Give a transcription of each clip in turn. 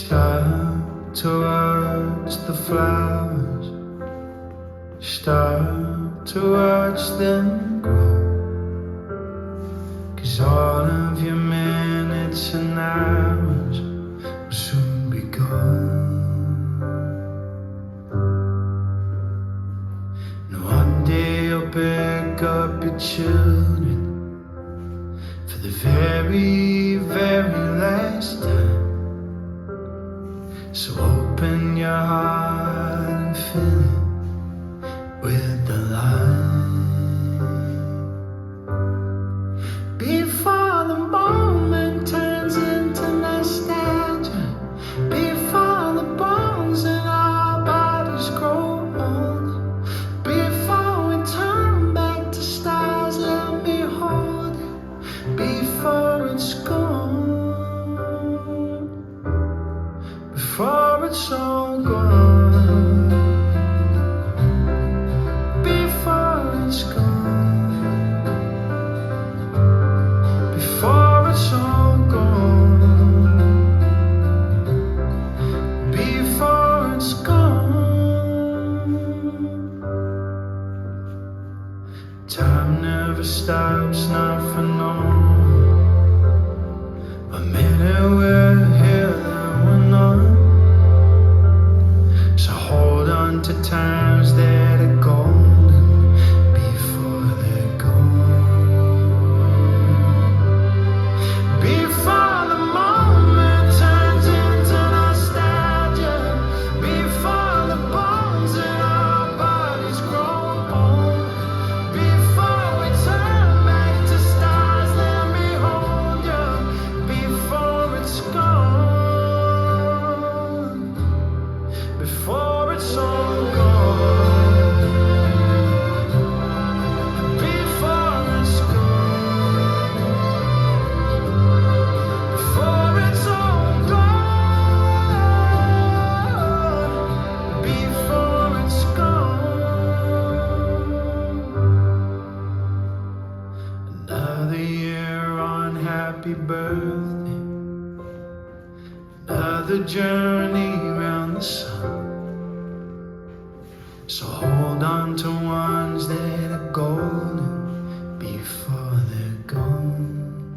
Start to watch the flowers, start to watch them grow, 'cause all of your minutes and hours will soon be gone. And one day you'll pick up your children for the very, very last time. So open your heart and fill it with the light, before the moment turns into nostalgia, before the bones in our bodies grow old, before we turn back to stars, let me hold you, before it's gone. Before it's all gone, before it's gone, before it's all gone, before it's gone. Time never stops, not for no a minute we're here, then we're not. So hold on to times that are golden before they're gone. Before the moment turns into nostalgia, before the bones in our bodies grow old, before we turn back to stars, let me hold you, before it's gone. Before it's all gone, before it's gone, before it's all gone, before it's gone. Another year on, happy birthday, another journey round the sun. So hold on to ones that are golden before they're gone.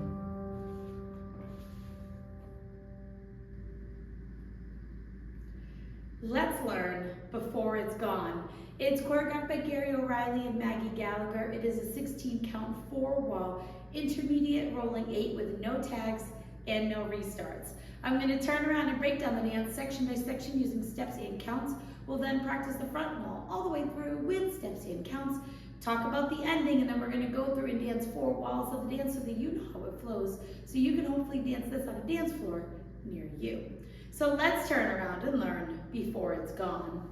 Let's learn before it's gone. It's choreographed by Gary O'Reilly and Maggie Gallagher. It is a 16-count 4-wall intermediate rolling 8 with no tags and no restarts. I'm going to turn around and break down the dance section by section using steps and counts. We'll then practice the front wall all the way through with steps and counts, talk about the ending, and then we're going to go through and dance 4 walls of the dance so that you know how it flows, so you can hopefully dance this on a dance floor near you. So let's turn around and learn before it's gone.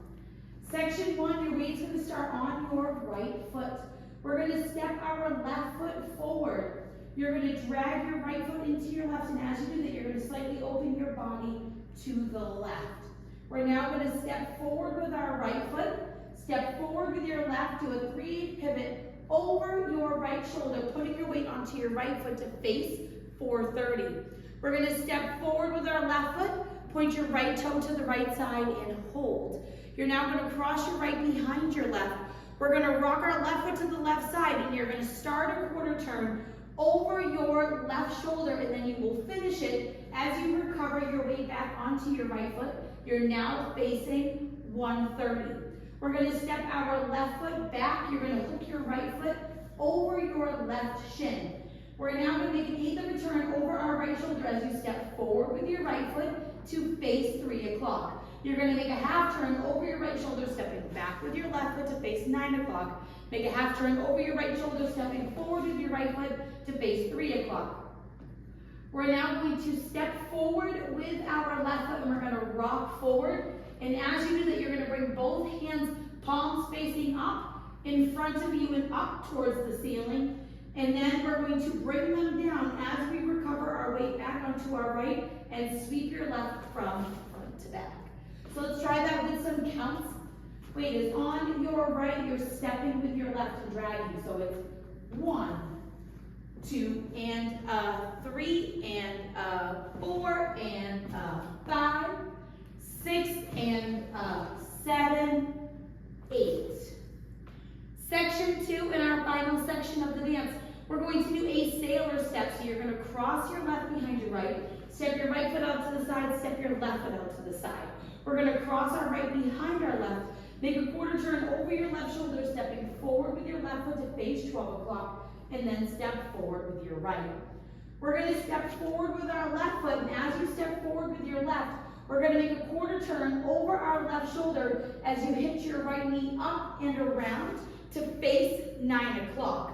Section 1, your weight's going to start on your right foot. We're going to step our left foot forward. You're going to drag your right foot into your left, and as you do that, you're going to slightly open your body to the left. We're now going to step forward with our right foot, step forward with your left, do a 3/8 pivot over your right shoulder, putting your weight onto your right foot to face 430. We're going to step forward with our left foot, point your right toe to the right side and hold. You're now going to cross your right behind your left. We're going to rock our left foot to the left side, and you're going to start a quarter turn over your left shoulder, and then you will finish it as you recover your weight back onto your right foot. You're now facing 130. We're going to step our left foot back. You're going to hook your right foot over your left shin. We're now going to make an 1/8 of a turn over our right shoulder as you step forward with your right foot to face 3 o'clock. You're going to make a half turn over your right shoulder, stepping back with your left foot to face 9 o'clock. Make a half turn over your right shoulder, stepping forward with your right foot to face 3 o'clock. We're now going to step forward with our left foot, and we're going to rock forward. And as you do that, you're going to bring both hands, palms facing up in front of you and up towards the ceiling. And then we're going to bring them down as we recover our weight back onto our right and sweep your left from front to back. So let's try that with some counts. Weight is on your right, you're stepping with your left and dragging. So it's 1, 2 and 3 and 4 and 5, 6 and 7, 8. Section 2 in our final section of the dance, we're going to do a sailor step. So you're going to cross your left behind your right, step your right foot out to the side, step your left foot out to the side. We're going to cross our right behind our left, make a quarter turn over your left shoulder, stepping forward with your left foot to face 12 o'clock, and then step forward with your right. We're going to step forward with our left foot, and as you step forward with your left, we're going to make a quarter turn over our left shoulder as you hitch your right knee up and around to face 9 o'clock.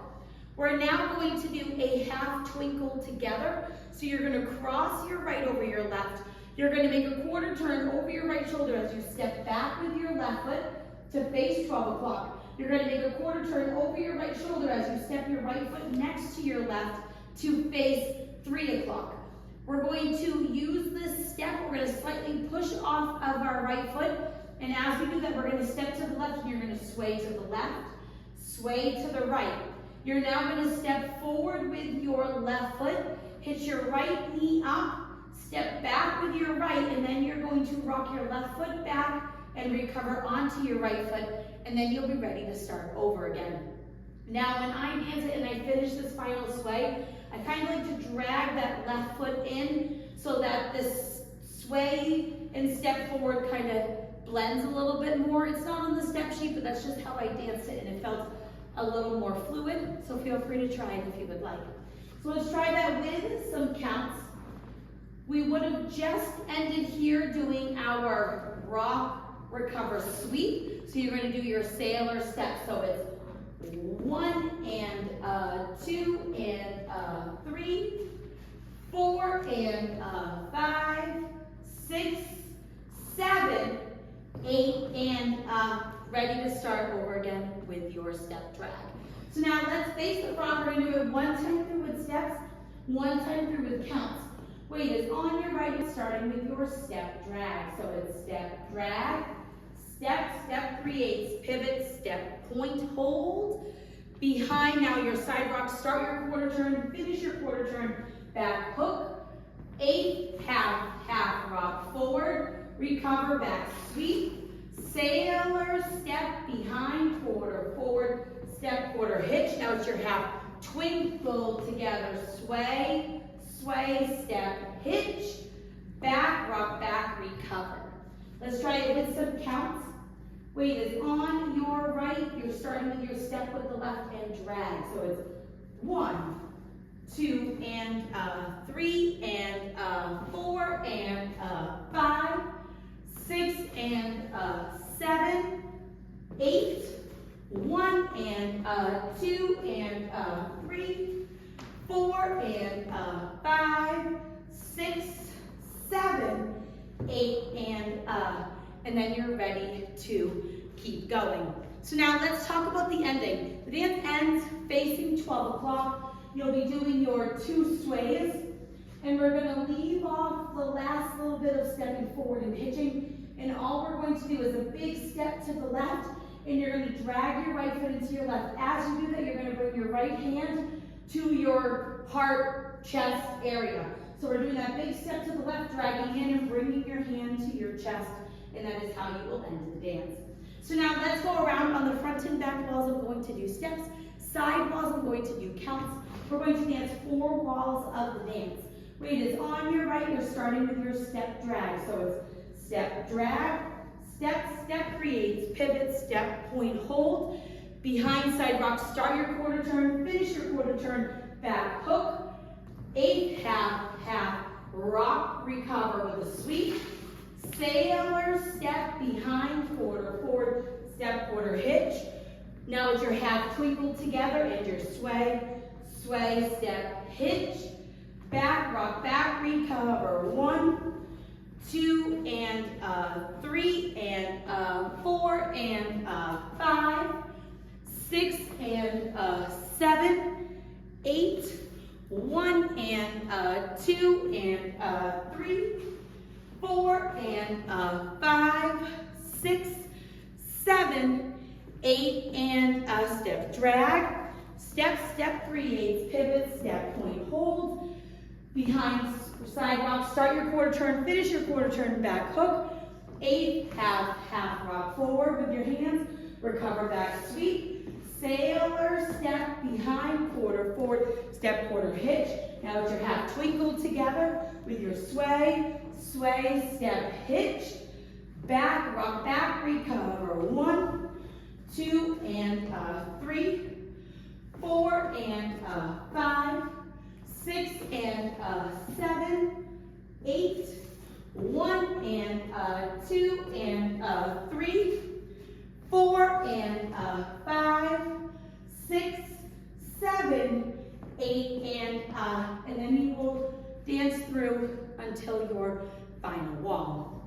We're now going to do a half twinkle together. So you're going to cross your right over your left. You're going to make a quarter turn over your right shoulder as you step back with your left foot to face 12 o'clock. You're going to make a quarter turn over your right shoulder as you step your right foot next to your left to face 3 o'clock. We're going to use this step. We're going to slightly push off of our right foot. And as we do that, we're going to step to the left and you're going to sway to the left, sway to the right. You're now going to step forward with your left foot, hitch your right knee up, step back with your right, and then you're going to rock your left foot back and recover onto your right foot, and then you'll be ready to start over again. Now, when I dance it and I finish this final sway, I kind of like to drag that left foot in so that this sway and step forward kind of blends a little bit more. It's not on the step sheet, but that's just how I danced it, and it felt a little more fluid, so feel free to try it if you would like. So let's try that with some counts. We would have just ended here doing our rock, recover, sweep. So you're going to do your sailor step. So it's 1 and 2 and 3, 4 and 5, 6, 7, 8, and ready to start over again with your step drag. So now let's face the front. We're going to do it one time through with steps, one time through with counts. Weight is on your right, starting with your step drag. So it's step drag, step, step creates, pivot, step, point, hold. Behind now your side rock, start your quarter turn, finish your quarter turn, back hook, 8, half, half rock forward, recover, back sweep, sailor step behind, quarter forward, step, quarter hitch. Now it's your half twinkle together, sway, sway, step, hitch, back, rock, back, recover. Let's try it with some counts. Weight is on your right. You're starting with your step with the left and drag. So it's 1, 2, and 3, and 4, and 5, 6, and 7, 8, 1, and 2, and 3, 4, and 5, 6, 7, 8, and then you're ready to keep going. So now let's talk about the ending. The dance ends facing 12 o'clock. You'll be doing your 2 sways, and we're going to leave off the last little bit of stepping forward and hitching, and all we're going to do is a big step to the left, and you're going to drag your right foot into your left. As you do that, you're going to bring your right hand to your heart, chest area. So we're doing that big step to the left, dragging in and bringing your hand to your chest, and that is how you will end the dance. So now let's go around on the front and back walls. I'm going to do steps. Side walls, I'm going to do counts. We're going to dance 4 walls of the dance. Weight is on your right. You're starting with your step drag. So it's step drag, step, step creates, pivot, step, point, hold. Behind side rock, start your quarter turn, finish your quarter turn, back hook, 8, half, half, rock, recover with a sweep, sailor step behind, quarter forward, step, quarter hitch. Now it's your half twinkle together and your sway, sway, step, hitch, back, rock, back, recover, 1, 2, and 3, and 4, and 5, 6, and 7, 8, 1, and 2, and 3, 4, and 5, 6, 7, 8, and step drag, Step, step 3/8, pivot, step, point, hold. Behind side rock, start your quarter turn, finish your quarter turn, back hook. 8, half, half rock forward with your hands. Recover back sweep. Sailor step behind, quarter forward, step, quarter hitch. Now let your half twinkle together with your sway, sway, step, hitch. Back, rock back, recover. 1, 2, and 3, 4, and 5, 6, and 7, 8, 1, and 2, and 3, 4, and 5, 6, 7, 8, and then you will dance through until your final wall.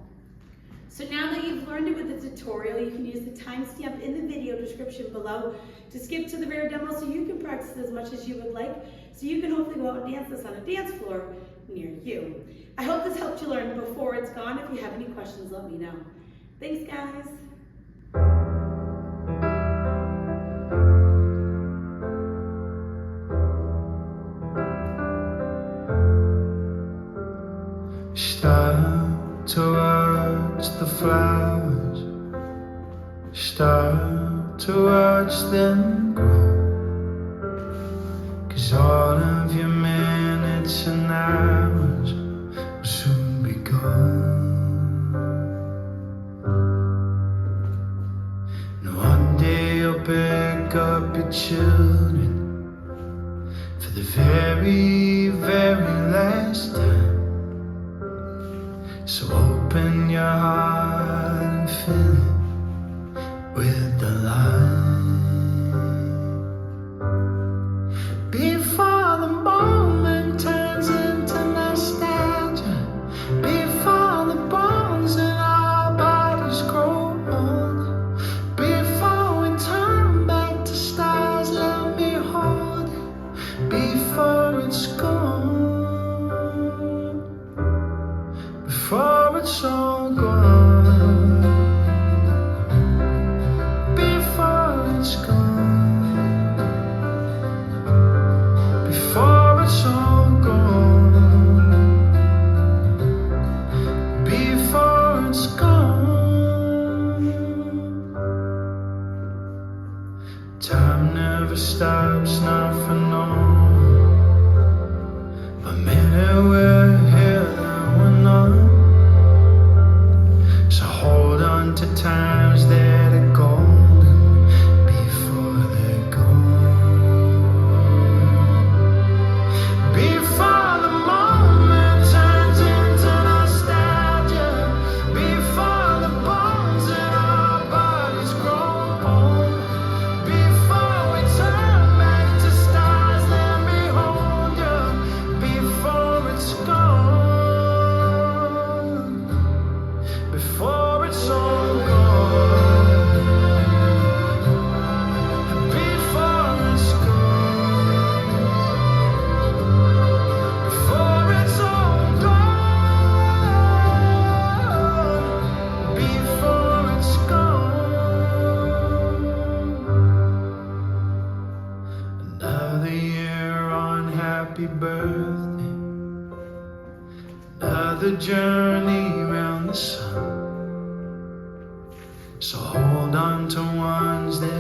So now that you've learned it with the tutorial, you can use the timestamp in the video description below to skip to the very demo so you can practice as much as you would like, so you can hopefully go out and dance this on a dance floor near you. I hope this helped you learn before it's gone. If you have any questions, let me know. Thanks, guys. Start to watch the flowers, start to watch them grow, 'cause all of your minutes and hours will soon be gone. And one day you'll pick up your children for the very, very last time. So open your heart and fill it with the light. Before the moment turns into nostalgia, before the bones in our bodies grow old, before we turn back to stars, let me hold it, before it's gone. Before it's all gone, before it's gone, before it's all gone, before it's gone. Time never stops, not for no a minute we're here, then we're not. So hold on to times that are golden before they're gone. Before the moment turns into nostalgia, before the bones in our bodies grow old, before we turn back to stars, let me hold you, before it's gone. Before it's all gone, before it's gone, before it's all gone, before it's gone. Another year on, happy birthday. Another journey round the sun. So hold on to ones that